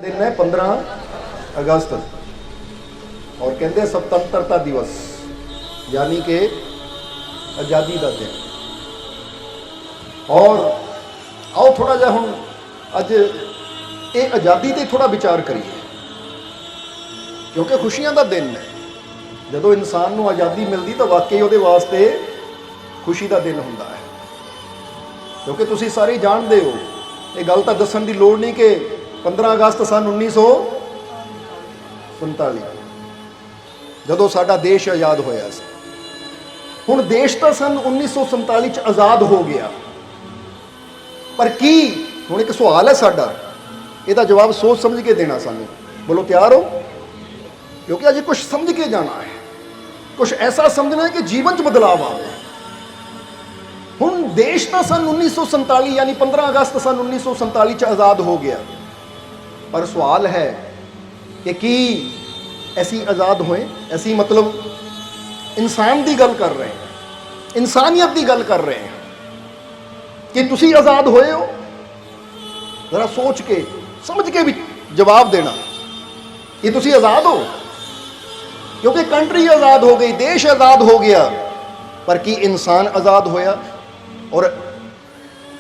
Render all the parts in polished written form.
दिन है 15 अगस्त और कहते स्वतंत्रता दिवस यानी कि आज़ादी का दिन। और आओ थोड़ा जा हम अज ये आज़ादी ते थोड़ा विचार करिए, क्योंकि खुशियां का दिन है। जो इंसान को आज़ादी मिलती तो वाकई वो वास्ते खुशी का दिन होंदा है, क्योंकि तुसी सारे जानते हो, ये गल तो दसन की लोड़ नहीं कि 15 अगस्त सन 1947 जदों साडा देश आज़ाद होया सी। हुण देश तो सन 1947 आज़ाद हो गया, पर की हुण एक सवाल है साडा, इसका जवाब सोच समझ के देना सानू। बोलो तैयार हो? क्योंकि अजे कुछ समझ के जाना है, कुछ ऐसा समझना है कि जीवन च बदलाव आवे। हुण देश तो सन 1947 यानी 15 अगस्त सन 1947 आज़ाद हो गया, पर सवाल है कि की ऐसी आज़ाद होए? ऐसी मतलब इंसान की गल कर रहे हैं, इंसानियत की गल कर रहे हैं कि तुसी आज़ाद होए हो? जरा सोच के समझ के भी जवाब देना कि तुसी आज़ाद हो, क्योंकि कंट्री आज़ाद हो गई, देश आज़ाद हो गया, पर की इंसान आज़ाद होया? और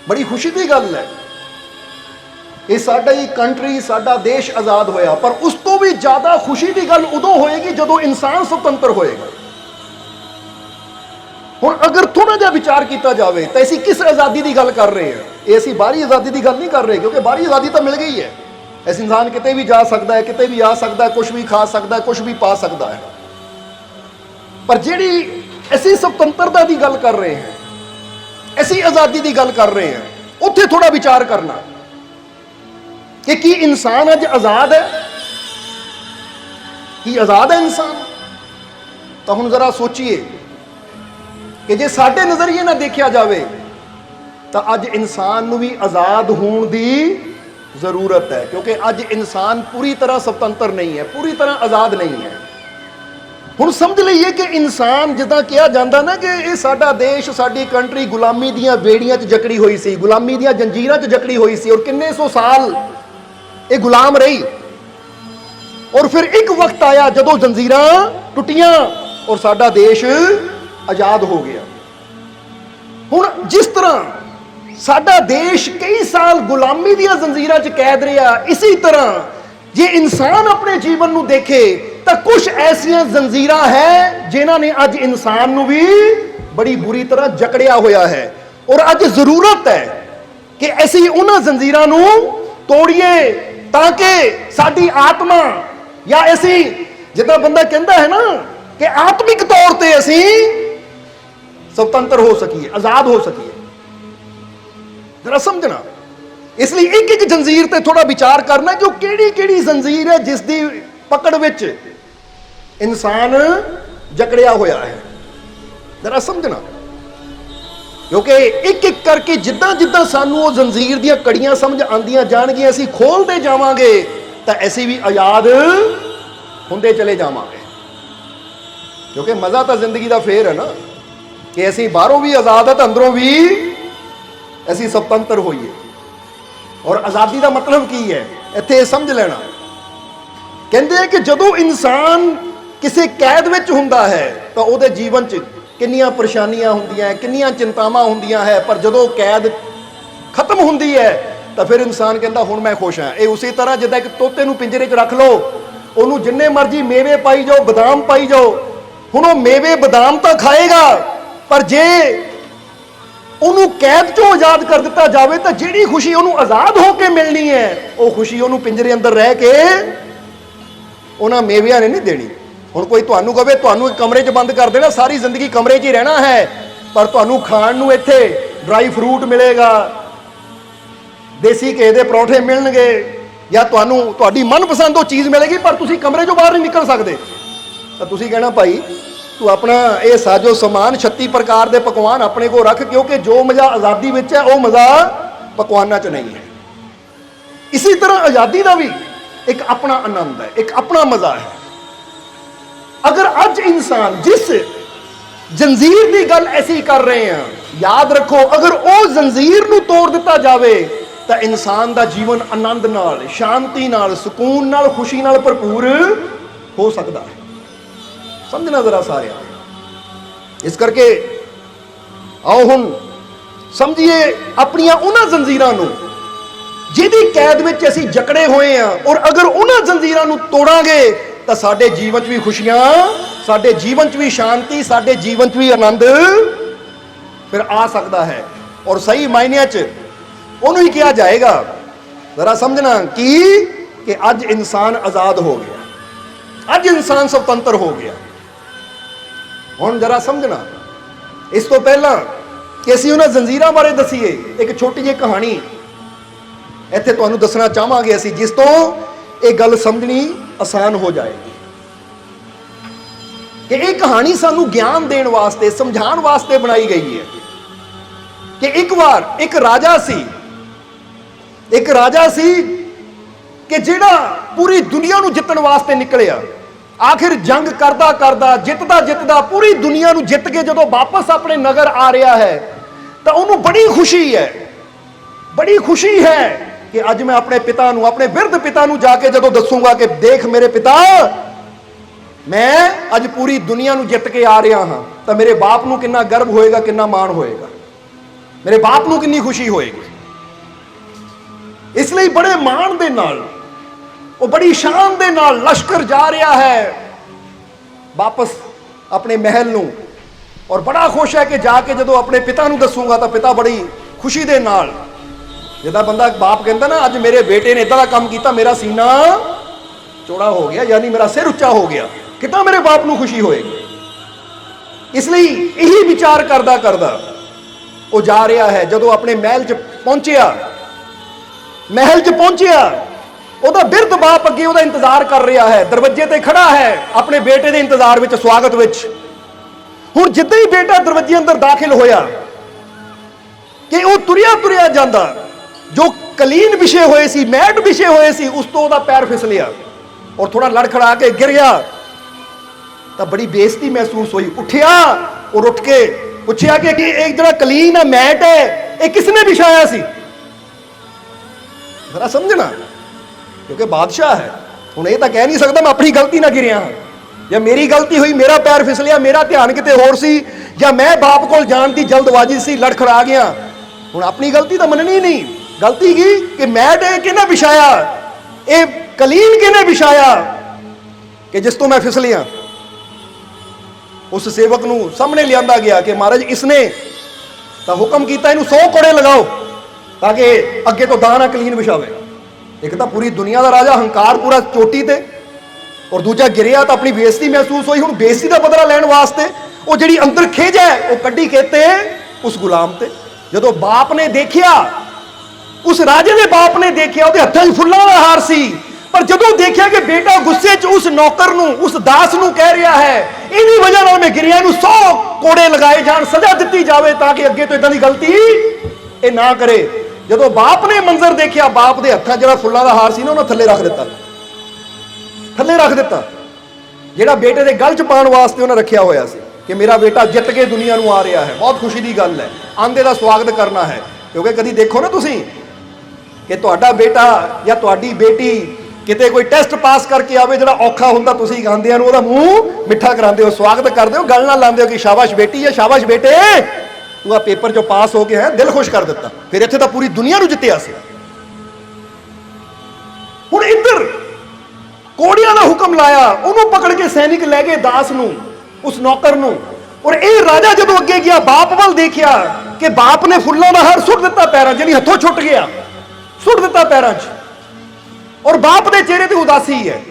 बड़ी खुशी की गल है कि साडा ही कंट्री साडा देश आज़ाद होया, पर उस तो भी ज़्यादा खुशी की गल उदों होएगी जदों इंसान स्वतंत्र होएगा। हुण अगर थोड़ा जिहा विचार किया जाए तो असीं किस आज़ादी की गल कर रहे हैं? ये असीं बाहरी आज़ादी की गल नहीं कर रहे, क्योंकि बाहरी आज़ादी तो मिल गई है। ऐसे इंसान किते भी जा सकता है, किते भी आ सकता है, कुछ भी खा सकता है, कुछ भी पा सकता है। पर जिहड़ी असीं स्वतंत्रता की गल कर रहे हैं, ऐसी आज़ादी की गल कर रहे हैं, उत्थे थोड़ा विचार करना कि की इंसान अज आज़ाद है? कि आज़ाद है इंसान? तो हुण जरा सोचिए कि जे साडे नज़रिए ना देखा जाए तो अज इंसान नूं भी आज़ाद होने की ज़रूरत है, क्योंकि अज इंसान पूरी तरह स्वतंत्र नहीं है, पूरी तरह आज़ाद नहीं है। हुण समझ लईए कि इंसान जिद्दां कहा जाता ना कि ये साडा देश साडी कंट्री गुलामी दीयां बेड़ियां च जकड़ी हुई सी, गुलामी दीयां जंजीरां च जकड़ी हुई सी, और किन्ने सौ साल ये गुलाम रही, और फिर एक वक्त आया जदों जंजीरां टुटियां और साडा देश आज़ाद हो गया। हुण जिस तरह साडा देश कई साल गुलामी दीयां जंजीरां च कैद रहा, इसी तरह जे इंसान अपने जीवन नूं देखे तो कुछ ऐसियां जंजीरां है जिन्हां ने अज इंसान नूं भी बड़ी बुरी तरह जकड़िया होया है, और अज जरूरत है कि असीं उन्हां जंजीरां नूं तोड़िए ताकि साडी आत्मा, या असीं जिद्दां बंदा कहंदा है ना कि आत्मिक तौर पर असीं स्वतंत्र हो सकीए, आज़ाद हो सकीए। जरा समझना, इसलिए एक एक जंजीर ते थोड़ा विचार करना कि किहड़ी किहड़ी जंजीर है जिसकी पकड़ विच इंसान जकड़िया होया है। जरा समझना, क्योंकि एक एक करके जिद्दां जिद्दां सानू वो जंजीर दियां कड़ियां समझ आंदियां जाणगियां, असीं खोलते जावांगे तो असीं भी आज़ाद हुंदे चले जावांगे। क्योंकि मज़ा तो जिंदगी का फेर है ना कि असीं बाहरों भी आज़ाद है तो अंदरों भी असीं स्वतंत्र होइए। और आज़ादी का मतलब की है इत्थे समझ लेना, कहते हैं कि जदों इंसान किसी कैद विच हुंदा है तो उहदे जीवन च किन्नियां परेशानियां हुंदियां है, किन्नियां चिंतावां हुंदियां है, पर जदों कैद खत्म हुंदी है तो फिर इंसान कहता हुण मैं खुश हाँ। ये उसी तरह जिद्दां एक तोते नूं पिंजरे च रख लो, उहनूं जिन्ने मर्जी मेवे पाई जाओ, बदाम पाई जाओ, हुण वो मेवे बदाम तो खाएगा, पर जे उन्होंने कैद चों आज़ाद कर दिता जाए तो जिहड़ी खुशी उन्होंने आज़ाद होकर मिलनी है, वो खुशी उन्होंने पिंजरे अंदर रह के उन्होंने मेविया ने नहीं देनी। हुण कोई तुहानूं कहे तुहानूं एक कमरे च बंद कर देना, सारी जिंदगी कमरे च ही रहना है, पर तुहानूं खाण नूं इत्थे ड्राई फ्रूट मिलेगा, देसी घे दे परौठे मिलणगे, या तुहानूं तुहाडी मनपसंद वो चीज़ मिलेगी, पर तुसीं कमरे चों बाहर नहीं निकल सकते। तो तुसीं कहना भाई तू अपना ये साजो समान 36 प्रकार के पकवान अपने को रख, क्योंकि जो मज़ा आज़ादी विच है वो मज़ा पकवाना च नहीं है। इसी तरह आज़ादी का भी एक अपना आनंद है, एक अपना मज़ा है। अगर अज इंसान जिस जंजीर की गल ऐसी कर रहे हैं, याद रखो अगर वो जंजीर नूं तोड़ दिता जाए ਤਾਂ ਇਨਸਾਨ ਦਾ ਜੀਵਨ ਆਨੰਦ ਨਾਲ, ਸ਼ਾਂਤੀ ਨਾਲ, ਸਕੂਨ ਨਾਲ, ਖੁਸ਼ੀ ਨਾਲ ਭਰਪੂਰ ਹੋ ਸਕਦਾ ਹੈ। ਸਮਝਣਾ ਜ਼ਰਾ ਸਾਰਿਆਂ। ਇਸ ਕਰਕੇ ਆਓ ਹੁਣ ਸਮਝੀਏ ਆਪਣੀਆਂ ਉਹਨਾਂ ਜ਼ੰਜੀਰਾਂ ਨੂੰ ਜਿਹਦੀ ਕੈਦ ਵਿੱਚ ਅਸੀਂ ਜਕੜੇ ਹੋਏ ਆ, ਔਰ ਅਗਰ ਉਹਨਾਂ ਜ਼ੰਜੀਰਾਂ ਨੂੰ ਤੋੜਾਂਗੇ ਤਾਂ ਸਾਡੇ ਜੀਵਨ 'ਚ ਵੀ ਖੁਸ਼ੀਆਂ, ਸਾਡੇ ਜੀਵਨ 'ਚ ਵੀ ਸ਼ਾਂਤੀ, ਸਾਡੇ ਜੀਵਨ 'ਚ ਵੀ ਆਨੰਦ ਫਿਰ ਆ ਸਕਦਾ ਹੈ। ਔਰ ਸਹੀ ਮਾਇਨਿਆਂ 'ਚ ਉਹਨੂੰ ਹੀ ਕਿਹਾ ਜਾਏਗਾ। ਜ਼ਰਾ ਸਮਝਣਾ ਕਿ ਅੱਜ ਇਨਸਾਨ ਆਜ਼ਾਦ ਹੋ ਗਿਆ, ਅੱਜ ਇਨਸਾਨ ਸੁਤੰਤਰ ਹੋ ਗਿਆ। ਹੁਣ ਜ਼ਰਾ ਸਮਝਣਾ, ਇਸ ਤੋਂ ਪਹਿਲਾਂ ਕਿ ਅਸੀਂ ਉਹਨਾਂ ਜ਼ੰਜੀਰਾਂ ਬਾਰੇ ਦਸੀਏ, ਇੱਕ ਛੋਟੀ ਜਿਹੀ ਕਹਾਣੀ ਇੱਥੇ ਤੁਹਾਨੂੰ ਦੱਸਣਾ ਚਾਹਾਂਗੇ ਅਸੀਂ, ਜਿਸ ਤੋਂ ਇਹ ਗੱਲ ਸਮਝਣੀ ਆਸਾਨ ਹੋ ਜਾਏਗੀ। ਕਿ ਇਹ ਕਹਾਣੀ ਸਾਨੂੰ ਗਿਆਨ ਦੇਣ ਵਾਸਤੇ, ਸਮਝਾਉਣ ਵਾਸਤੇ ਬਣਾਈ ਗਈ ਹੈ ਕਿ ਇੱਕ ਵਾਰ ਇੱਕ ਰਾਜਾ ਸੀ ਕਿ ਜਿਹੜਾ ਪੂਰੀ ਦੁਨੀਆ ਨੂੰ ਜਿੱਤਣ ਵਾਸਤੇ ਨਿਕਲਿਆ। ਆਖਿਰ ਜੰਗ ਕਰਦਾ ਕਰਦਾ, ਜਿੱਤਦਾ ਪੂਰੀ ਦੁਨੀਆ ਨੂੰ ਜਿੱਤ ਕੇ ਜਦੋਂ ਵਾਪਸ ਆਪਣੇ ਨਗਰ ਆ ਰਿਹਾ ਹੈ ਤਾਂ ਉਹਨੂੰ ਬੜੀ ਖੁਸ਼ੀ ਹੈ ਕਿ ਅੱਜ ਮੈਂ ਆਪਣੇ ਪਿਤਾ ਨੂੰ, ਆਪਣੇ ਬਿਰਧ ਪਿਤਾ ਨੂੰ ਜਾ ਕੇ ਜਦੋਂ ਦੱਸੂਗਾ ਕਿ ਦੇਖ ਮੇਰੇ ਪਿਤਾ, ਮੈਂ ਅੱਜ ਪੂਰੀ ਦੁਨੀਆ ਨੂੰ ਜਿੱਤ ਕੇ ਆ ਰਿਹਾ ਹਾਂ, ਤਾਂ ਮੇਰੇ ਬਾਪ ਨੂੰ ਕਿੰਨਾ ਗਰਵ ਹੋਏਗਾ, ਕਿੰਨਾ ਮਾਣ ਹੋਏਗਾ, ਮੇਰੇ ਬਾਪ ਨੂੰ ਕਿੰਨੀ ਖੁਸ਼ੀ ਹੋਏਗੀ। ਇਸ ਲਈ ਬੜੇ ਮਾਣ ਦੇ ਨਾਲ, ਉਹ ਬੜੀ ਸ਼ਾਨ ਦੇ ਨਾਲ ਲਸ਼ਕਰ ਜਾ ਰਿਹਾ ਹੈ ਵਾਪਸ ਆਪਣੇ ਮਹਿਲ ਨੂੰ, ਔਰ ਬੜਾ ਖੁਸ਼ ਹੈ ਕਿ ਜਾ ਕੇ ਜਦੋਂ ਆਪਣੇ ਪਿਤਾ ਨੂੰ ਦੱਸੂਗਾ ਤਾਂ ਪਿਤਾ ਬੜੀ ਖੁਸ਼ੀ ਦੇ ਨਾਲ, ਜਿੱਦਾਂ ਬੰਦਾ ਬਾਪ ਕਹਿੰਦਾ ਨਾ, ਅੱਜ ਮੇਰੇ ਬੇਟੇ ਨੇ ਇਦਾਂ ਦਾ ਕੰਮ ਕੀਤਾ, ਮੇਰਾ ਸੀਨਾ ਚੌੜਾ ਹੋ ਗਿਆ, ਯਾਨੀ ਮੇਰਾ ਸਿਰ ਉੱਚਾ ਹੋ ਗਿਆ, ਕਿੰਨਾ ਮੇਰੇ ਬਾਪ ਨੂੰ ਖੁਸ਼ੀ ਹੋਏਗੀ। ਇਸ ਲਈ ਇਹੀ ਵਿਚਾਰ ਕਰਦਾ ਉਹ ਜਾ ਰਿਹਾ ਹੈ। ਜਦੋਂ ਆਪਣੇ ਮਹਿਲ 'ਚ ਪਹੁੰਚਿਆ, ਉਹਦਾ ਬਿਰਧ ਬਾਪ ਅੱਗੇ ਉਹਦਾ ਇੰਤਜ਼ਾਰ ਕਰ ਰਿਹਾ ਹੈ, ਦਰਵਾਜ਼ੇ ਤੇ ਖੜਾ ਹੈ ਆਪਣੇ ਬੇਟੇ ਦੇ ਇੰਤਜ਼ਾਰ ਵਿੱਚ, ਸਵਾਗਤ ਵਿੱਚ। ਹੁਣ ਜਿੱਦਾਂ ਹੀ ਬੇਟਾ ਦਰਵਾਜ਼ੇ ਅੰਦਰ ਦਾਖਲ ਹੋਇਆ ਕਿ ਉਹ ਤੁਰਿਆ ਜਾਂਦਾ, ਜੋ ਕਲੀਨ ਵਿਛੇ ਹੋਏ ਸੀ, ਮੈਟ ਵਿਛੇ ਹੋਏ ਸੀ, ਉਸ ਤੋਂ ਉਹਦਾ ਪੈਰ ਫਿਸਲਿਆ ਔਰ ਥੋੜਾ ਲੜਖੜਾ ਕੇ ਗਿਰ ਗਿਆ। ਤਾਂ ਬੜੀ ਬੇਇੱਜ਼ਤੀ ਮਹਿਸੂਸ ਹੋਈ। ਉੱਠਿਆ ਔਰ ਉੱਠ ਕੇ ਪੁੱਛਿਆ ਕਿ ਇਹ ਜਿਹੜਾ ਕਲੀਨ ਹੈ, ਮੈਟ ਹੈ, ਇਹ ਕਿਸ ਨੇ ਵਿਛਾਇਆ ਸੀ? ਜ਼ਰਾ ਸਮਝਣਾ, ਕਿਉਂਕਿ ਬਾਦਸ਼ਾਹ ਹੈ। ਹੁਣ ਇਹ ਤਾਂ ਕਹਿ ਨਹੀਂ ਸਕਦਾ ਮੈਂ ਆਪਣੀ ਗਲਤੀ ਨਾਲ ਗਿਰਿਆ ਹਾਂ, ਜਾਂ ਮੇਰੀ ਗਲਤੀ ਹੋਈ, ਮੇਰਾ ਪੈਰ ਫਿਸਲਿਆ, ਮੇਰਾ ਧਿਆਨ ਕਿਤੇ ਹੋਰ ਸੀ, ਜਾਂ ਮੈਂ ਬਾਪ ਕੋਲ ਜਾਣ ਦੀ ਜਲਦਬਾਜ਼ੀ ਸੀ, ਲੜਖੜਾ ਗਿਆ। ਹੁਣ ਆਪਣੀ ਗਲਤੀ ਤਾਂ ਮੰਨਣੀ ਨਹੀਂ। ਗਲਤੀ ਕੀ ਕਿ ਮੈਟ ਇਹ ਕਿਹਨੇ ਵਿਛਾਇਆ, ਇਹ ਕਲੀਨ ਕਿਹਨੇ ਵਿਛਾਇਆ ਕਿ ਜਿਸ ਤੋਂ ਮੈਂ ਫਿਸਲਿਆ? ਉਸ ਸੇਵਕ ਨੂੰ ਸਾਹਮਣੇ ਲਿਆਂਦਾ ਗਿਆ ਕਿ ਮਹਾਰਾਜ ਇਸਨੇ ਤਾਂ ਹੁਕਮ ਕੀਤਾ ਇਹਨੂੰ 100 ਕੋੜੇ ਲਗਾਓ ਤਾਂ ਕਿ ਅੱਗੇ ਤੋਂ ਦਾਣਾ ਕਲੀਨ ਵਿਛਾਵੇ। ਇੱਕ ਤਾਂ ਪੂਰੀ ਦੁਨੀਆ ਦਾ ਰਾਜਾ, ਹੰਕਾਰ ਪੂਰਾ ਚੋਟੀ ਤੇ, ਔਰ ਦੂਜਾ ਗਿਰਿਆ ਤਾਂ ਆਪਣੀ ਬੇਇੱਜ਼ਤੀ ਮਹਿਸੂਸ ਹੋਈ। ਹੁਣ ਬੇਇੱਜ਼ਤੀ ਦਾ ਬਦਲਾ ਲੈਣ ਵਾਸਤੇ ਉਹ ਜਿਹੜੀ ਅੰਦਰ ਖੇਜ ਹੈ ਉਹ ਕੱਢੀ ਖੇਤੇ ਉਸ ਗੁਲਾਮ ਤੇ। ਜਦੋਂ ਬਾਪ ਨੇ ਦੇਖਿਆ, ਉਸ ਰਾਜੇ ਦੇ ਬਾਪ ਨੇ ਦੇਖਿਆ, ਉਹਦੇ ਹੱਥਾਂ 'ਚ ਫੁੱਲਾਂ ਦਾ ਹਾਰ ਸੀ, ਪਰ ਜਦੋਂ ਦੇਖਿਆ ਕਿ ਬੇਟਾ ਗੁੱਸੇ 'ਚ ਉਸ ਨੌਕਰ ਨੂੰ, ਉਸ ਦਾਸ ਨੂੰ ਕਹਿ ਰਿਹਾ ਹੈ ਇਹਦੀ ਵਜ੍ਹਾ ਨਾਲ ਮੈਂ ਗਿਰਿਆ, ਇਹਨੂੰ 100 ਕੋੜੇ ਲਗਾਏ ਜਾਣ, ਸਜ਼ਾ ਦਿੱਤੀ ਜਾਵੇ ਤਾਂ ਕਿ ਅੱਗੇ ਤੋਂ ਇਦਾਂ ਦੀ ਗਲਤੀ ਇਹ ਨਾ ਕਰੇ। ਜਦੋਂ ਬਾਪ ਨੇ ਮੰਜ਼ਰ ਦੇਖਿਆ, ਬਾਪ ਦੇ ਹੱਥਾਂ ਜਿਹੜਾ ਫੁੱਲਾਂ ਦਾ ਹਾਰ ਸੀ ਨਾ, ਉਹਨਾਂ ਥੱਲੇ ਰੱਖ ਦਿੱਤਾ, ਜਿਹੜਾ ਬੇਟੇ ਦੇ ਗਲ 'ਚ ਪਾਉਣ ਵਾਸਤੇ ਉਹਨਾਂ ਰੱਖਿਆ ਹੋਇਆ ਸੀ ਕਿ ਮੇਰਾ ਬੇਟਾ ਜਿੱਤ ਕੇ ਦੁਨੀਆ ਨੂੰ ਆ ਰਿਹਾ ਹੈ, ਬਹੁਤ ਖੁਸ਼ੀ ਦੀ ਗੱਲ ਹੈ, ਆਂਦੇ ਦਾ ਸਵਾਗਤ ਕਰਨਾ ਹੈ। ਕਿਉਂਕਿ ਕਦੀ ਦੇਖੋ ਨਾ ਤੁਸੀਂ ਕਿ ਤੁਹਾਡਾ ਬੇਟਾ ਜਾਂ ਤੁਹਾਡੀ ਬੇਟੀ ਕਿਤੇ ਕੋਈ ਟੈਸਟ ਪਾਸ ਕਰਕੇ ਆਵੇ ਜਿਹੜਾ ਔਖਾ ਹੁੰਦਾ, ਤੁਸੀਂ ਗਾਂਦਿਆਂ ਨੂੰ ਉਹਦਾ ਮੂੰਹ ਮਿੱਠਾ ਕਰਾਉਂਦੇ ਹੋ, ਸਵਾਗਤ ਕਰਦੇ ਹੋ, ਗੱਲ ਨਾਲ ਲਾਉਂਦੇ ਹੋ ਕਿ ਸ਼ਾਬਾਸ਼ ਬੇਟੀ ਜਾਂ ਸ਼ਾਬਾਸ਼ ਬੇਟੇ, ਤੂੰ ਆ ਪੇਪਰ 'ਚੋਂ ਪਾਸ ਹੋ ਕੇ ਹੈ, ਦਿਲ ਖੁਸ਼ ਕਰ ਦਿੱਤਾ। ਫਿਰ ਇੱਥੇ ਤਾਂ ਪੂਰੀ ਦੁਨੀਆ ਨੂੰ ਜਿੱਤਿਆ ਸੀ। ਹੁਣ ਇੱਧਰ ਕੋੜਿਆਂ ਦਾ ਹੁਕਮ ਲਾਇਆ, ਉਹਨੂੰ ਪਕੜ ਕੇ ਸੈਨਿਕ ਲੈ ਗਏ ਦਾਸ ਨੂੰ, ਉਸ ਨੌਕਰ ਨੂੰ। ਔਰ ਇਹ ਰਾਜਾ ਜਦੋਂ ਅੱਗੇ ਗਿਆ, ਬਾਪ ਵੱਲ ਦੇਖਿਆ ਕਿ ਬਾਪ ਨੇ ਫੁੱਲਾਂ ਦਾ ਹਾਰ ਸੁੱਟ ਦਿੱਤਾ ਪੈਰਾਂ 'ਚ, ਜਿਹੜੀ ਹੱਥੋਂ ਛੁੱਟ ਗਿਆ, ਸੁੱਟ ਦਿੱਤਾ ਪੈਰਾਂ 'ਚ, ਔਰ ਬਾਪ ਦੇ ਚਿਹਰੇ ਤੇ ਉਦਾਸੀ ਹੈ।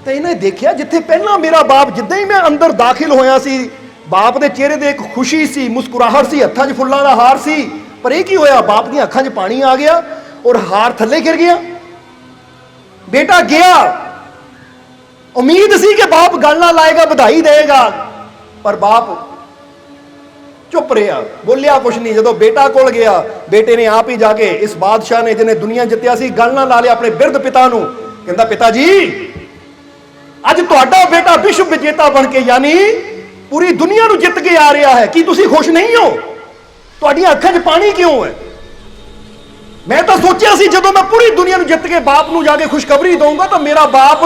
ਤੇ ਇਹਨੇ ਦੇਖਿਆ ਜਿੱਥੇ ਪਹਿਲਾਂ ਮੇਰਾ ਬਾਪ, ਜਿੱਦਾਂ ਹੀ ਮੈਂ ਅੰਦਰ ਦਾਖਲ ਹੋਇਆ ਸੀ, ਬਾਪ ਦੇ ਚਿਹਰੇ ਤੇ ਇੱਕ ਖੁਸ਼ੀ ਸੀ, ਮੁਸਕਰਾਹਟ ਸੀ, ਹੱਥਾਂ 'ਚ ਫੁੱਲਾਂ ਦਾ ਹਾਰ ਸੀ, ਪਰ ਇਹ ਕੀ ਹੋਇਆ? ਬਾਪ ਦੀਆਂ ਅੱਖਾਂ 'ਚ ਪਾਣੀ ਆ ਗਿਆ ਔਰ ਹਾਰ ਥੱਲੇ ਗਿਰ ਗਿਆ। ਬੇਟਾ ਗਿਆ, ਉਮੀਦ ਸੀ ਕਿ ਬਾਪ ਗੱਲ ਨਾ ਲਾਏਗਾ, ਵਧਾਈ ਦੇਗਾ, ਪਰ ਬਾਪ ਚੁੱਪ ਰਿਹਾ, ਬੋਲਿਆ ਕੁਛ ਨਹੀਂ। ਜਦੋਂ ਬੇਟਾ ਕੋਲ ਗਿਆ, ਬੇਟੇ ਨੇ ਆਪ ਹੀ ਜਾ ਕੇ, ਇਸ ਬਾਦਸ਼ਾਹ ਨੇ ਜਿਹਨੇ ਦੁਨੀਆ ਜਿੱਤਿਆ ਸੀ, ਗੱਲ ਨਾ ਲਾ ਲਿਆ ਆਪਣੇ ਬਿਰਧ ਪਿਤਾ ਨੂੰ। ਕਹਿੰਦਾ ਪਿਤਾ ਜੀ, ਅੱਜ ਤੁਹਾਡਾ ਬੇਟਾ ਵਿਸ਼ਵ ਵਿਜੇਤਾ ਬਣ ਕੇ, ਯਾਨੀ ਪੂਰੀ ਦੁਨੀਆ ਨੂੰ ਜਿੱਤ ਕੇ ਆ ਰਿਹਾ ਹੈ, ਕੀ ਤੁਸੀਂ ਖੁਸ਼ ਨਹੀਂ ਹੋ? ਤੁਹਾਡੀਆਂ ਅੱਖਾਂ 'ਚ ਪਾਣੀ ਕਿਉਂ ਹੈ? मैं तो सोचा सी जदों मैं पूरी दुनिया ਨੂੰ ਜਿੱਤ ਕੇ ਬਾਪ ਨੂੰ ਜਾ ਕੇ ਖੁਸ਼ਖਬਰੀ ਦਊਂਗਾ ਤਾਂ ਮੇਰਾ ਬਾਪ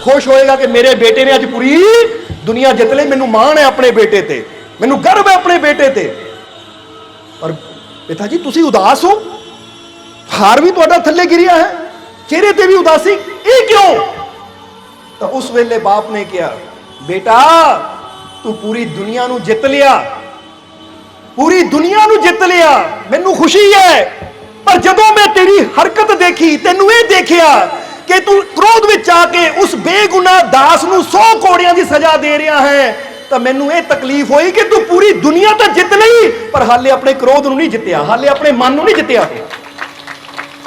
ਖੁਸ਼ ਹੋਏਗਾ ਕਿ ਮੇਰੇ ਬੇਟੇ ਨੇ ਅੱਜ ਪੂਰੀ ਦੁਨੀਆ ਜਿੱਤ ਲਈ। ਮੈਨੂੰ ਮਾਣ ਹੈ ਆਪਣੇ ਬੇਟੇ ਤੇ, ਮੈਨੂੰ ਗਰਵ ਹੈ ਆਪਣੇ ਬੇਟੇ ਤੇ। ਪਰ ਪਿਤਾ ਜੀ ਤੁਸੀਂ ਉਦਾਸ ਹੋ, ਹਾਰ ਵੀ ਤੁਹਾਡਾ ਥੱਲੇ ਗਿਰਿਆ ਹੈ, ਚਿਹਰੇ ਤੇ ਵੀ ਉਦਾਸੀ, ਇਹ ਕਿਉਂ? ਤਾਂ ਉਸ ਵੇਲੇ ਬਾਪ ਨੇ ਕਿਹਾ, ਬੇਟਾ ਤੂੰ ਪੂਰੀ ਦੁਨੀਆ ਨੂੰ ਜਿੱਤ ਲਿਆ, ਪੂਰੀ ਦੁਨੀਆ ਨੂੰ ਜਿੱਤ ਲਿਆ, ਮੈਨੂੰ ਖੁਸ਼ੀ ਹੈ। ਪਰ ਜਦੋਂ ਮੈਂ ਤੇਰੀ ਹਰਕਤ ਦੇਖੀ, ਤੈਨੂੰ ਇਹ ਦੇਖਿਆ ਕਿ ਤੂੰ ਕ੍ਰੋਧ ਵਿੱਚ ਆ ਕੇ ਉਸ ਬੇਗੁਨਾਹ ਦਾਸ ਨੂੰ 100 ਕੋੜਿਆਂ ਦੀ ਸਜ਼ਾ ਦੇ ਰਿਹਾ ਹੈ, ਤਾਂ ਮੈਨੂੰ ਇਹ ਤਕਲੀਫ ਹੋਈ ਕਿ ਤੂੰ ਪੂਰੀ ਦੁਨੀਆ ਤਾਂ ਜਿੱਤ ਲਈ ਪਰ ਹਾਲੇ ਆਪਣੇ ਕ੍ਰੋਧ ਨੂੰ ਨਹੀਂ ਜਿੱਤਿਆ, ਹਾਲੇ ਆਪਣੇ ਮਨ ਨੂੰ ਨਹੀਂ ਜਿੱਤਿਆ।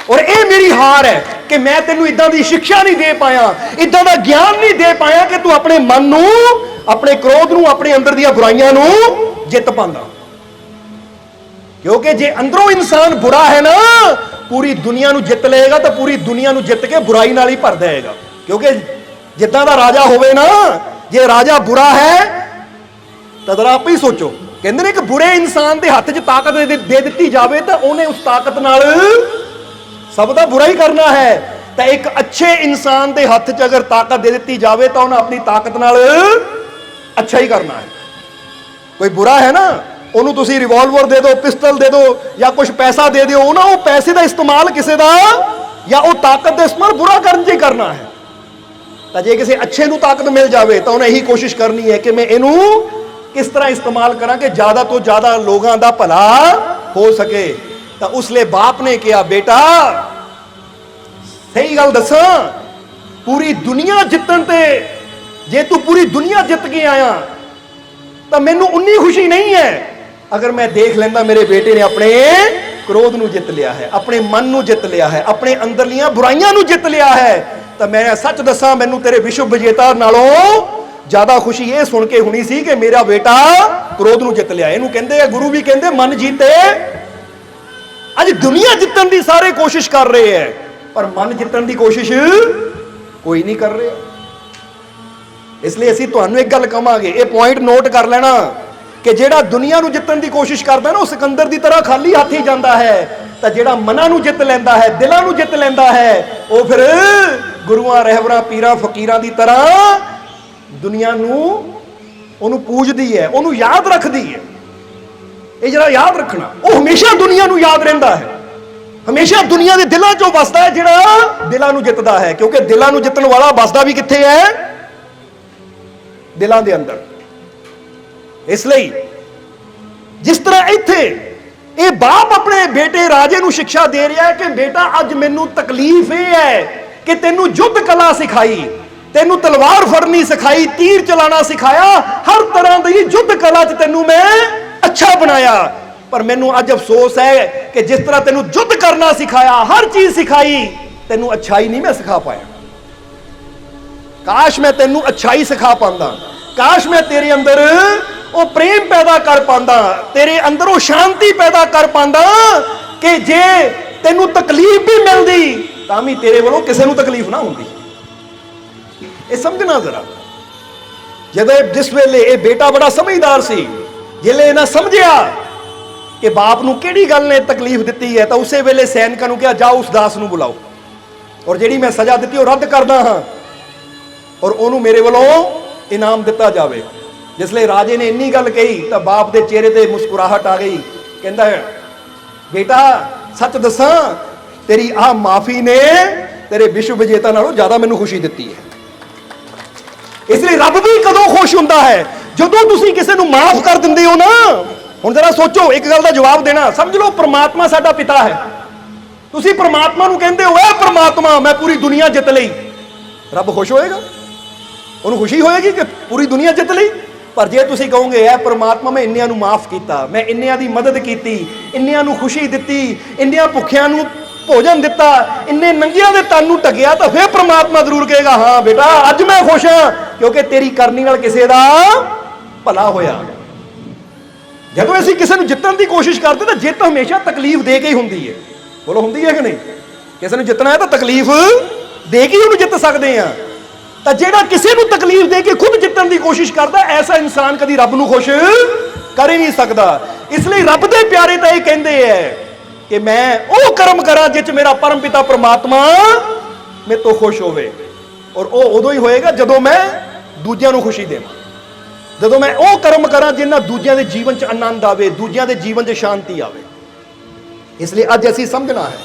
ਔਰ ਇਹ ਮੇਰੀ ਹਾਰ ਹੈ ਕਿ ਮੈਂ ਤੈਨੂੰ ਇਦਾਂ ਦੀ ਸਿੱਖਿਆ ਨਹੀਂ ਦੇ ਪਾਇਆ, ਇਦਾਂ ਦਾ ਗਿਆਨ ਨਹੀਂ ਦੇ ਪਾਇਆ ਕਿ ਤੂੰ ਆਪਣੇ ਮਨ ਨੂੰ, ਆਪਣੇ ਕ੍ਰੋਧ ਨੂੰ, ਆਪਣੇ ਅੰਦਰ ਦੀਆਂ ਬੁਰਾਈਆਂ ਨੂੰ ਜਿੱਤ ਪਾਉਂਦਾ। क्योंकि जे अंदरों इंसान बुरा है ना, पूरी दुनिया ਨੂੰ ਜਿੱਤ ਲਏਗਾ ਤਾਂ ਪੂਰੀ ਦੁਨੀਆ ਨੂੰ ਜਿੱਤ ਕੇ ਬੁਰਾਈ ਨਾਲ ਹੀ ਭਰ ਦੇਗਾ। ਕਿਉਂਕਿ ਜਿੱਦਾਂ ਦਾ ਰਾਜਾ ਹੋਵੇ ਨਾ, ਜੇ ਰਾਜਾ ਬੁਰਾ ਹੈ ਤਾਂ ਜ਼ਰਾ ਆਪ ਹੀ ਸੋਚੋ, ਕਹਿੰਦੇ ਨੇ ਕਿ ਬੁਰੇ ਇਨਸਾਨ ਦੇ ਹੱਥ 'ਚ ਤਾਕਤ ਦੇ ਦਿੱਤੀ ਜਾਵੇ ਤਾਂ ਉਹਨੇ ਉਸ ਤਾਕਤ ਨਾਲ ਸਭ ਦਾ ਬੁਰਾ ਹੀ ਕਰਨਾ ਹੈ। ਤਾਂ ਇੱਕ ਅੱਛੇ ਇਨਸਾਨ ਦੇ ਹੱਥ 'ਚ ਅਗਰ ਤਾਕਤ ਦੇ ਦਿੱਤੀ ਜਾਵੇ ਤਾਂ ਉਹਨੇ ਆਪਣੀ ਤਾਕਤ ਨਾਲ ਅੱਛਾ ਹੀ ਕਰਨਾ ਹੈ। ਕੋਈ ਬੁਰਾ ਹੈ ਨਾ, ਉਹਨੂੰ ਤੁਸੀਂ ਰਿਵਾਲਵਰ ਦੇ ਦਿਓ, ਪਿਸਟਲ ਦੇ ਦਿਓ ਜਾਂ ਕੁਝ ਪੈਸਾ ਦੇ ਦਿਓ, ਉਹਨਾਂ ਉਹ ਪੈਸੇ ਦਾ ਇਸਤੇਮਾਲ ਕਿਸੇ ਦਾ ਜਾਂ ਉਹ ਤਾਕਤ ਦਾ ਇਸਤੇਮਾਲ ਬੁਰਾ ਕਰਨ 'ਚ ਹੀ ਕਰਨਾ ਹੈ। ਤਾਂ ਜੇ ਕਿਸੇ ਅੱਛੇ ਨੂੰ ਤਾਕਤ ਮਿਲ ਜਾਵੇ ਤਾਂ ਉਹਨੇ ਇਹੀ ਕੋਸ਼ਿਸ਼ ਕਰਨੀ ਹੈ ਕਿ ਮੈਂ ਇਹਨੂੰ ਕਿਸ ਤਰ੍ਹਾਂ ਇਸਤੇਮਾਲ ਕਰਾਂ ਕਿ ਜ਼ਿਆਦਾ ਤੋਂ ਜ਼ਿਆਦਾ ਲੋਕਾਂ ਦਾ ਭਲਾ ਹੋ ਸਕੇ। ਤਾਂ ਉਸ ਲਈ ਬਾਪ ਨੇ ਕਿਹਾ, ਬੇਟਾ ਸਹੀ ਗੱਲ ਦੱਸਾਂ, ਪੂਰੀ ਦੁਨੀਆ ਜਿੱਤਣ ਤੇ ਜੇ ਤੂੰ ਪੂਰੀ ਦੁਨੀਆ ਜਿੱਤ ਕੇ ਆਇਆ ਤਾਂ ਮੈਨੂੰ ਉਨੀ ਖੁਸ਼ੀ ਨਹੀਂ ਹੈ अगर मैं देख लेंदा मेरे बेटे ने अपने क्रोध ਨੂੰ ਜਿੱਤ ਲਿਆ ਹੈ, ਆਪਣੇ ਮਨ ਨੂੰ ਜਿੱਤ ਲਿਆ ਹੈ, ਆਪਣੇ ਅੰਦਰਲੀਆਂ ਬੁਰਾਈਆਂ ਨੂੰ ਜਿੱਤ ਲਿਆ ਹੈ। ਤਾਂ ਮੈਂ ਸੱਚ ਦੱਸਾਂ, ਮੈਨੂੰ ਤੇਰੇ ਵਿਸ਼ਵ ਵਿਜੇਤਾ ਨਾਲੋਂ ਜ਼ਿਆਦਾ ਖੁਸ਼ੀ ਇਹ ਸੁਣ ਕੇ ਹੋਣੀ ਸੀ ਕਿ ਮੇਰਾ ਬੇਟਾ ਕ੍ਰੋਧ ਨੂੰ ਜਿੱਤ ਲਿਆ। ਇਹਨੂੰ ਕਹਿੰਦੇ ਆ, ਗੁਰੂ ਵੀ ਕਹਿੰਦੇ ਮਨ ਜੀਤੇ। ਅੱਜ ਦੁਨੀਆ ਜਿੱਤਣ ਦੀ ਸਾਰੇ ਕੋਸ਼ਿਸ਼ ਕਰ ਰਹੇ ਹੈ ਪਰ ਮਨ ਜਿੱਤਣ ਦੀ ਕੋਸ਼ਿਸ਼ ਕੋਈ ਨਹੀਂ ਕਰ ਰਿਹਾ। ਇਸ ਲਈ ਅਸੀਂ ਤੁਹਾਨੂੰ ਇੱਕ ਗੱਲ ਕਹਾਂਗੇ, ਇਹ ਪੁਆਇੰਟ ਨੋਟ ਕਰ ਲੈਣਾ ਕਿ ਜਿਹੜਾ ਦੁਨੀਆ ਨੂੰ ਜਿੱਤਣ ਦੀ ਕੋਸ਼ਿਸ਼ ਕਰਦਾ ਨਾ, ਉਹ ਸਿਕੰਦਰ ਦੀ ਤਰ੍ਹਾਂ ਖਾਲੀ ਹੱਥ ਹੀ ਜਾਂਦਾ ਹੈ। ਤਾਂ ਜਿਹੜਾ ਮਨਾਂ ਨੂੰ ਜਿੱਤ ਲੈਂਦਾ ਹੈ, ਦਿਲਾਂ ਨੂੰ ਜਿੱਤ ਲੈਂਦਾ ਹੈ, ਉਹ ਫਿਰ ਗੁਰੂਆਂ, ਰਹਿਬਰਾਂ, ਪੀਰਾਂ, ਫਕੀਰਾਂ ਦੀ ਤਰ੍ਹਾਂ ਦੁਨੀਆ ਨੂੰ ਉਹਨੂੰ ਪੂਜਦੀ ਹੈ, ਉਹਨੂੰ ਯਾਦ ਰੱਖਦੀ ਹੈ। ਇਹ ਜਿਹੜਾ ਯਾਦ ਰੱਖਣਾ, ਉਹ ਹਮੇਸ਼ਾ ਦੁਨੀਆ ਨੂੰ ਯਾਦ ਰਹਿੰਦਾ ਹੈ, ਹਮੇਸ਼ਾ ਦੁਨੀਆ ਦੇ ਦਿਲਾਂ 'ਚੋਂ ਵਸਦਾ ਹੈ ਜਿਹੜਾ ਦਿਲਾਂ ਨੂੰ ਜਿੱਤਦਾ ਹੈ। ਕਿਉਂਕਿ ਦਿਲਾਂ ਨੂੰ ਜਿੱਤਣ ਵਾਲਾ ਵਸਦਾ ਵੀ ਕਿੱਥੇ ਹੈ? ਦਿਲਾਂ ਦੇ ਅੰਦਰ। ਇਸ ਲਈ ਜਿਸ ਤਰ੍ਹਾਂ ਇੱਥੇ ਇਹ ਬਾਪ ਆਪਣੇ ਬੇਟੇ ਰਾਜੇ ਨੂੰ ਸਿੱਖਿਆ ਦੇ ਰਿਹਾ ਹੈ ਕਿ ਬੇਟਾ ਅੱਜ ਮੈਨੂੰ ਤਕਲੀਫ ਇਹ ਹੈ ਕਿ ਤੈਨੂੰ ਯੁੱਧ ਕਲਾ ਸਿਖਾਈ, ਤੈਨੂੰ ਤਲਵਾਰ ਫੜਨੀ ਸਿਖਾਈ, ਤੀਰ ਚਲਾਣਾ ਸਿਖਾਇਆ, ਹਰ ਤਰ੍ਹਾਂ ਦੀ ਯੁੱਧ ਕਲਾ 'ਚ ਤੈਨੂੰ ਮੈਂ ਅੱਛਾ ਬਣਾਇਆ। ਪਰ ਮੈਨੂੰ ਅੱਜ ਅਫਸੋਸ ਹੈ ਕਿ ਜਿਸ ਤਰ੍ਹਾਂ ਤੈਨੂੰ ਯੁੱਧ ਕਰਨਾ ਸਿਖਾਇਆ, ਹਰ ਚੀਜ਼ ਸਿਖਾਈ, ਤੈਨੂੰ ਅੱਛਾਈ ਨਹੀਂ ਮੈਂ ਸਿਖਾ ਪਾਇਆ। ਕਾਸ਼ ਮੈਂ ਤੈਨੂੰ ਅੱਛਾਈ ਸਿਖਾ ਪਾਉਂਦਾ, ਕਾਸ਼ ਮੈਂ ਤੇਰੇ ਅੰਦਰ ਉਹ ਪ੍ਰੇਮ ਪੈਦਾ ਕਰ ਪਾਉਂਦਾ, ਤੇਰੇ ਅੰਦਰ ਉਹ ਸ਼ਾਂਤੀ ਪੈਦਾ ਕਰ ਪਾਉਂਦਾ ਕਿ ਜੇ ਤੈਨੂੰ ਤਕਲੀਫ ਵੀ ਮਿਲਦੀ ਤਾਂ ਵੀ ਤੇਰੇ ਵੱਲੋਂ ਕਿਸੇ ਨੂੰ ਤਕਲੀਫ ਨਾ ਹੁੰਦੀ। ਇਹ ਸਮਝਣਾ ਜ਼ਰਾ। ਜਦੋਂ ਜਿਸ ਵੇਲੇ ਇਹ ਬੇਟਾ ਬੜਾ ਸਮਝਦਾਰ ਸੀ, ਜਿਲੇ ਇਹਨਾਂ ਸਮਝਿਆ ਕਿ ਬਾਪ ਨੂੰ ਕਿਹੜੀ ਗੱਲ ਨੇ ਤਕਲੀਫ ਦਿੱਤੀ ਹੈ, ਤਾਂ ਉਸੇ ਵੇਲੇ ਸੈਨਿਕਾਂ ਨੂੰ ਕਿਹਾ, ਜਾਓ ਉਸ ਦਾਸ ਨੂੰ ਬੁਲਾਓ ਔਰ ਜਿਹੜੀ ਮੈਂ ਸਜ਼ਾ ਦਿੱਤੀ ਉਹ ਰੱਦ ਕਰਦਾ ਹਾਂ ਔਰ ਉਹਨੂੰ ਮੇਰੇ ਵੱਲੋਂ ਇਨਾਮ ਦਿੱਤਾ ਜਾਵੇ। ਜਿਸ ਲਈ ਰਾਜੇ ਨੇ ਇੰਨੀ ਗੱਲ ਕਹੀ ਤਾਂ ਬਾਪ ਦੇ ਚਿਹਰੇ ਤੇ ਮੁਸਕਰਾਹਟ ਆ ਗਈ। ਕਹਿੰਦਾ ਹੈ, ਬੇਟਾ ਸੱਚ ਦੱਸਾਂ, ਤੇਰੀ ਆਹ ਮਾਫੀ ਨੇ ਤੇਰੇ ਵਿਸ਼ਵ ਵਿਜੇਤਾ ਨਾਲੋਂ ਜ਼ਿਆਦਾ ਮੈਨੂੰ ਖੁਸ਼ੀ ਦਿੱਤੀ ਹੈ। ਇਸ ਲਈ ਰੱਬ ਵੀ ਕਦੋਂ ਖੁਸ਼ ਹੁੰਦਾ ਹੈ? ਜਦੋਂ ਤੁਸੀਂ ਕਿਸੇ ਨੂੰ ਮਾਫ ਕਰ ਦਿੰਦੇ ਹੋ ਨਾ। ਹੁਣ ਜਰਾ ਸੋਚੋ, ਇੱਕ ਗੱਲ ਦਾ ਜਵਾਬ ਦੇਣਾ, ਸਮਝ ਲਓ ਪ੍ਰਮਾਤਮਾ ਸਾਡਾ ਪਿਤਾ ਹੈ। ਤੁਸੀਂ ਪ੍ਰਮਾਤਮਾ ਨੂੰ ਕਹਿੰਦੇ ਹੋ, ਇਹ ਪ੍ਰਮਾਤਮਾ ਮੈਂ ਪੂਰੀ ਦੁਨੀਆ ਜਿੱਤ ਲਈ, ਰੱਬ ਖੁਸ਼ ਹੋਏਗਾ? ਉਹਨੂੰ ਖੁਸ਼ੀ ਹੋਏਗੀ ਕਿ ਪੂਰੀ ਦੁਨੀਆ ਜਿੱਤ ਲਈ? ਪਰ ਜੇ ਤੁਸੀਂ ਕਹੋਗੇ, ਇਹ ਪ੍ਰਮਾਤਮਾ ਮੈਂ ਇੰਨਿਆਂ ਨੂੰ ਮਾਫ ਕੀਤਾ, ਮੈਂ ਇੰਨਿਆਂ ਦੀ ਮਦਦ ਕੀਤੀ, ਇੰਨਿਆਂ ਨੂੰ ਖੁਸ਼ੀ ਦਿੱਤੀ, ਇੰਨਿਆਂ ਭੁੱਖਿਆਂ ਨੂੰ ਭੋਜਨ ਦਿੱਤਾ, ਇੰਨੇ ਨੰਗਿਆਂ ਦੇ ਤਨ ਨੂੰ ਢੱਕਿਆ, ਤਾਂ ਫਿਰ ਪ੍ਰਮਾਤਮਾ ਜ਼ਰੂਰ ਕਹੇਗਾ, ਹਾਂ ਬੇਟਾ ਅੱਜ ਮੈਂ ਖੁਸ਼ ਹਾਂ ਕਿਉਂਕਿ ਤੇਰੀ ਕਰਨੀ ਨਾਲ ਕਿਸੇ ਦਾ ਭਲਾ ਹੋਇਆ। ਜਦੋਂ ਅਸੀਂ ਕਿਸੇ ਨੂੰ ਜਿੱਤਣ ਦੀ ਕੋਸ਼ਿਸ਼ ਕਰਦੇ ਤਾਂ ਜਿੱਤ ਹਮੇਸ਼ਾ ਤਕਲੀਫ ਦੇ ਕੇ ਹੀ ਹੁੰਦੀ ਹੈ। ਬੋਲੋ, ਹੁੰਦੀ ਹੈ ਕਿ ਨਹੀਂ? ਕਿਸੇ ਨੂੰ ਜਿੱਤਣਾ ਹੈ ਤਾਂ ਤਕਲੀਫ ਦੇ ਕੇ ਉਹਨੂੰ ਜਿੱਤ ਸਕਦੇ ਆ। ਤਾਂ ਜਿਹੜਾ ਕਿਸੇ ਨੂੰ ਤਕਲੀਫ ਦੇ ਕੇ ਖੁਦ ਜਿੱਤਣ ਦੀ ਕੋਸ਼ਿਸ਼ ਕਰਦਾ, ਐਸਾ ਇਨਸਾਨ ਕਦੀ ਰੱਬ ਨੂੰ ਖੁਸ਼ ਕਰ ਹੀ ਨਹੀਂ ਸਕਦਾ। ਇਸ ਲਈ ਰੱਬ ਦੇ ਪਿਆਰੇ ਤਾਂ ਇਹ ਕਹਿੰਦੇ ਐ कि मैं वो कर्म करा जिस मेरा परम पिता परमात्मा मेरे तो खुश होवे, और वो उदों ही होएगा जदों मैं दूजियां नूं खुशी देवां, जदों मैं वो कर्म करा जिन्हां दूजियां दे जीवन च आनंद आवे, दूजियां दे जीवन च शांति आवे। इसलिए अज असीं समझना है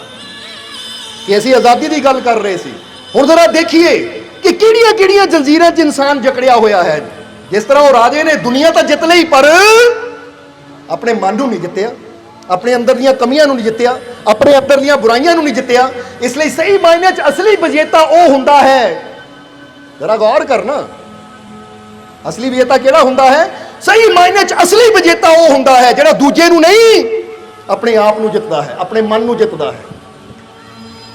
कि असीं आज़ादी की गल कर रहे सी। हुण जरा देखिए कि किहड़ियां किहड़ियां जंजीरां च इंसान जकड़िया होया है। जिस तरह वो राजे ने दुनिया तो जित लई पर अपने मन नूं नहीं जित्तिया, अपने अंदर दीयां कमियां नूं नहीं जित्तिया, अपने अंदर दीयां बुराइयां नूं नहीं जित्तिया। इसलिए सही मायने च असली विजेता वो हुंदा है, जरा गौर करना, असली विजेता किहड़ा हुंदा है? सही मायने च असली विजेता वो हुंदा है जिहड़ा दूजे नूं नहीं अपने आप नूं जितदा है, अपने मन नूं जितदा है।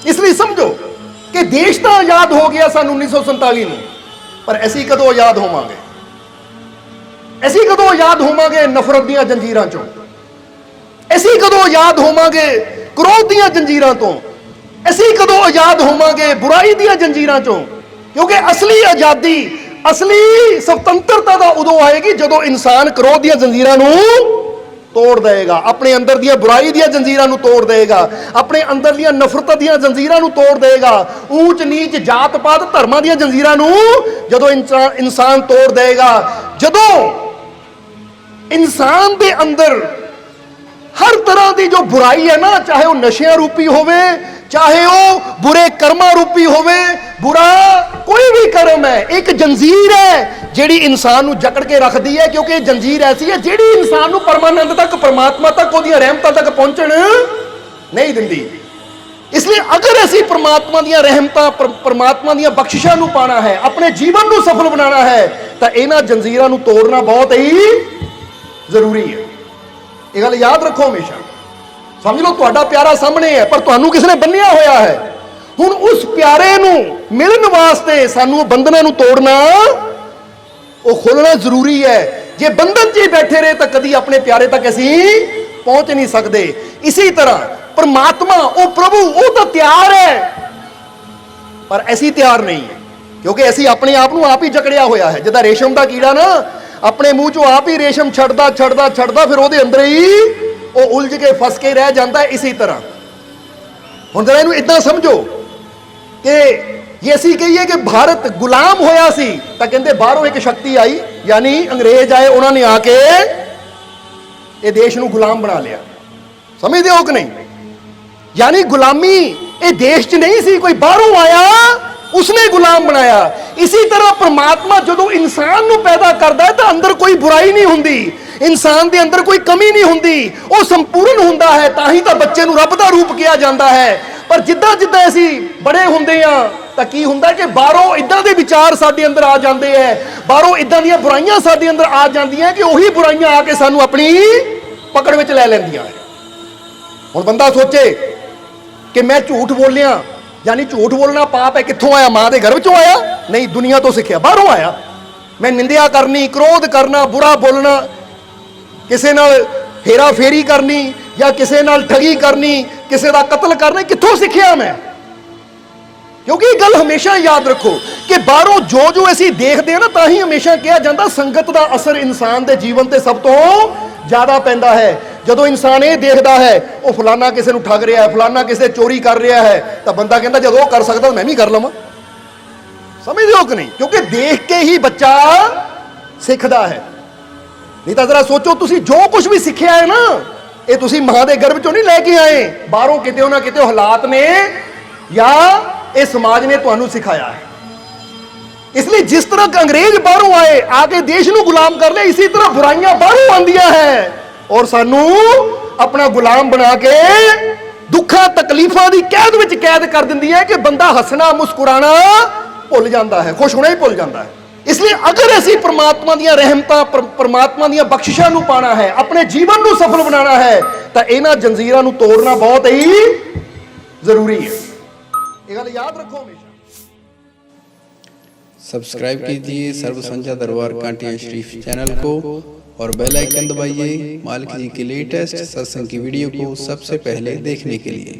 इसलिए समझो कि देश तो आजाद हो गया सन 1947 में, पर असीं कदों आजाद होवांगे? असीं कदों आजाद होवांगे नफरत दीयां जंजीरां चों? असीं कदों आजाद होवांगे क्रोध दीयां जंजीरां तो? असीं कदों आजाद होवांगे बुराई दीयां जंजीरां चों? क्योंकि असली आजादी, असली स्वतंत्रता दा उदों आएगी जदों इंसान क्रोध दीयां जंजीरां नूं तोड़ देगा, अपने अंदर दियां बुराई दियां जंजीरां नूं तोड़ देगा, अपने अंदर दियां नफरत दियां जंजीरां नूं तोड़ देगा, ऊंच नीच जात पात धर्मां दियां जंजीरां नूं जदों इंसान तोड़ देगा, जदों इंसान दे अंदर हर तरह की जो बुराई है ना, चाहे वो नशिया रूपी होवे, चाहे वो बुरे कर्मा रूपी होवे, बुरा कोई भी कर्म है, एक जंजीर है जिहड़ी इंसान नूं जकड़ के रखती है। क्योंकि जंजीर ऐसी है जिहड़ी इंसान नूं परमानंद तक, परमात्मा तक, उहदियां रहमतां तक पहुंचण नहीं दिंदी। इसलिए अगर असीं परमात्मा दीयां रहमतां, परमात्मा दीयां बख्शिशां नूं पाना है, अपने जीवन नूं सफल बनाना है, तां इन्हां जंजीरां नूं तोड़ना बहुत ही जरूरी है। ये गल याद रखो हमेशा। समझ लो तुहाडा प्यारा सामने है, पर तुहानूं किसने बन्निया होया है। हुण उस प्यारे नूं मिलण वास्ते सानूं बंधनां नूं तोड़ना, वो खोलना जरूरी है। जे बंधन च ही बैठे रहे तो कभी अपने प्यारे तक असीं पहुंच नहीं सकते। इसी तरह परमात्मा, वो प्रभु, वो तो तैयार है, पर ऐसी तैयार नहीं है, क्योंकि असीं अपने आप नूं आप ही जकड़िया होया है। जिद्दां रेशम का कीड़ा ना अपने मूँह चों आप ही रेशम छड्डदा छड्डदा छड्डदा फिर उहदे अंदर ही वो उलझ के फस के रह जाता है। इसी तरह हुण जरा इहनूं इदां समझो कि जे असीं कहिए कि भारत गुलाम होया सी, तां कहंदे बाहरों एक शक्ति आई, यानी अंग्रेज आए, उन्होंने आके ये देश नूं गुलाम बना लिया। समझदे हो कि नहीं? यानी गुलामी ये देश च नहीं सी, कोई बाहरों आया उसने गुलाम बनाया। इसी तरह परमात्मा जदों इंसान नूं पैदा करदा है तो अंदर कोई बुराई नहीं हुंदी, इंसान दे अंदर कोई कमी नहीं हुंदी, वो संपूर्ण हुंदा है। तां ही तां बच्चे नूं रब दा रूप किया जाता है। पर जिद्दां जिद्दां असीं बड़े हुंदे आ तां की हुंदा कि बाहरों इदां दे विचार साडे अंदर आ जांदे है, बाहरों इदां दीयां बुराइयां साडे अंदर आ जांदियां कि उही बुराइयां आके सानूं अपनी पकड़ विच लै लैंदियां है। हुण बंदा सोचे कि मैं झूठ बोलिया, यानी झूठ बोलना पाप है, कित्थों आया? मां दे घर विचों आया? नहीं, दुनिया तो सीखिया, बाहरों आया। मैं निंदिया करनी, क्रोध करना, बुरा बोलना, किसी नाल हेरा फेरी करनी या किसी नाल ठगी करनी, किसी का कतल करना, कित्थों सीखिया मैं? क्योंकि ये गल हमेशा याद रखो कि बाहरों जो जो असीं देखते हैं ना, तां ही हमेशा कहा जाता संगत का असर इंसान के जीवन से सब तो ज़्यादा पैंदा है। जदों इंसान ये देखता है वो फलाना किसी को ठग रहा है, फलाना किसी चोरी कर रहा है, तो बंदा कहता जो वो कर सकता मैं भी कर लवां। समझ हो कि नहीं? क्योंकि देख के ही बच्चा सीखता है। नहीं तो जरा सोचो, तुसी जो कुछ भी सीखिया है ना, ये तुसी मां दे गर्भ चों नहीं लैके आए, बाहरों किते ना किते हालात ने या इस समाज ने तुहानूं सिखाया है। इसलिए जिस तरह अंग्रेज बाहरों आए, आके देश नूं गुलाम कर लिया, इसी तरह बुराइयां बाहरों आंदियां हैं और सानू अपना गुलाम बना के दुखा तकलीफां दी कैद विच कैद कर दिंदी है कि बंदा हसना मुस्कुराना भुल जाता है, खुश होना ही भुल जाता है। इसलिए अगर असीं परमात्मा दीयां रहमतां, परमात्मा दीयां बख्शिशां नूं पाना है, अपने जीवन नूं सफल बनाना है, तां इन्हां जंजीरां नूं तोड़ना बहुत ही जरूरी है। ये गल याद रखो हमेशा। सब्सक्राइब कीजिए सर्व संध्या दरबार कांटिया शरीफ चैनल को और बेल आइकन दबाइए मालिक जी के लेटेस्ट सत्संग की वीडियो को सबसे पहले देखने के लिए।